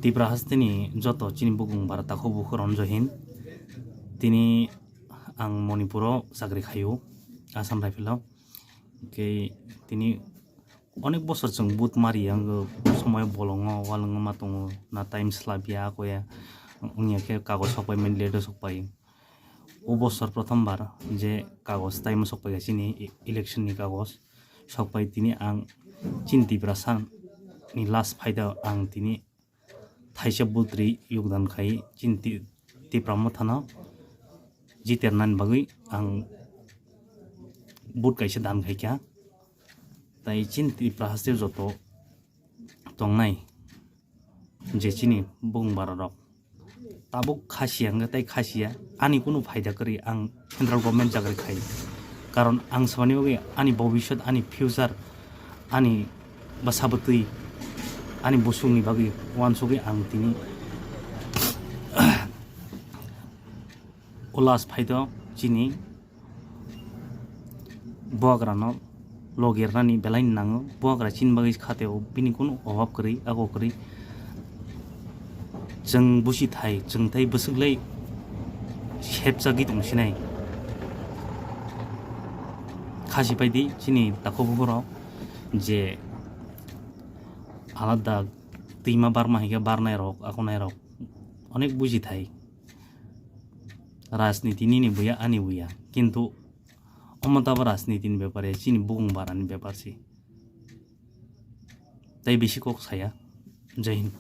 Tipra hastini joto chini bukung bara takobu khoron johin tini ang Manipuro chakri khayo Assam Rifle ke tini অনেক বছর जों बुट मारि आंगो समय bolongo walongo matongo na time slabia koya ungya kagos appointment letter sokpai o বছর প্রথমবার যে কাগজ টাইম সকপাই গাছিনি ইলেকশন ni কাগজ সকপাই তিনি আং চিন্তি প্রাসান ni last ফাইদা আং তিনি থাইসা বুত্রি योगदान খাই চিন্তি তিপ্রাম থানা জিতেরনান বাগৈ আং বুট কাইসা দান খাইকা তাই চিন্তি প্রাহাস্তে যত তংনাই যে চিনি বুংবার রক তাবুক খাসিয়াঙ্গা তাই খাসিয়া আনি কোনো ফায়দা করি আং সেন্ট্রাল গভর্নমেন্ট জায়গায় খাই কারণ আং সামানি বাকি আনি ভবিষ্যৎ আনি ফিউচার আনি বাসাবতুই আনি বসুংনি বাকি ওয়ান সগে আং তিনি ওলাস ফায়দা চিনি বগ্রানো লগেरनानि बेलाइन नाङो बग्रा चिन बागै खातेयाव बिनि कुनु अभाब करै आगो करै जों बुसि थाय जों थाय बोसोगलै सेबजागि दंसिनाय खासि बायदि चिनि दाखोबुराव जे आलादा दैमा बारमा हिगा बारनाय रक आखनाय रक अनेक बुजि थाय राजनीतिनि नि बुया आनि बुया किन्तु অমতাবা রাজনীতির ব্যাপারে চিনি বুকুং বারানি ব্যাপার তাই বেশি কক ছায়া জয় হিন্দ।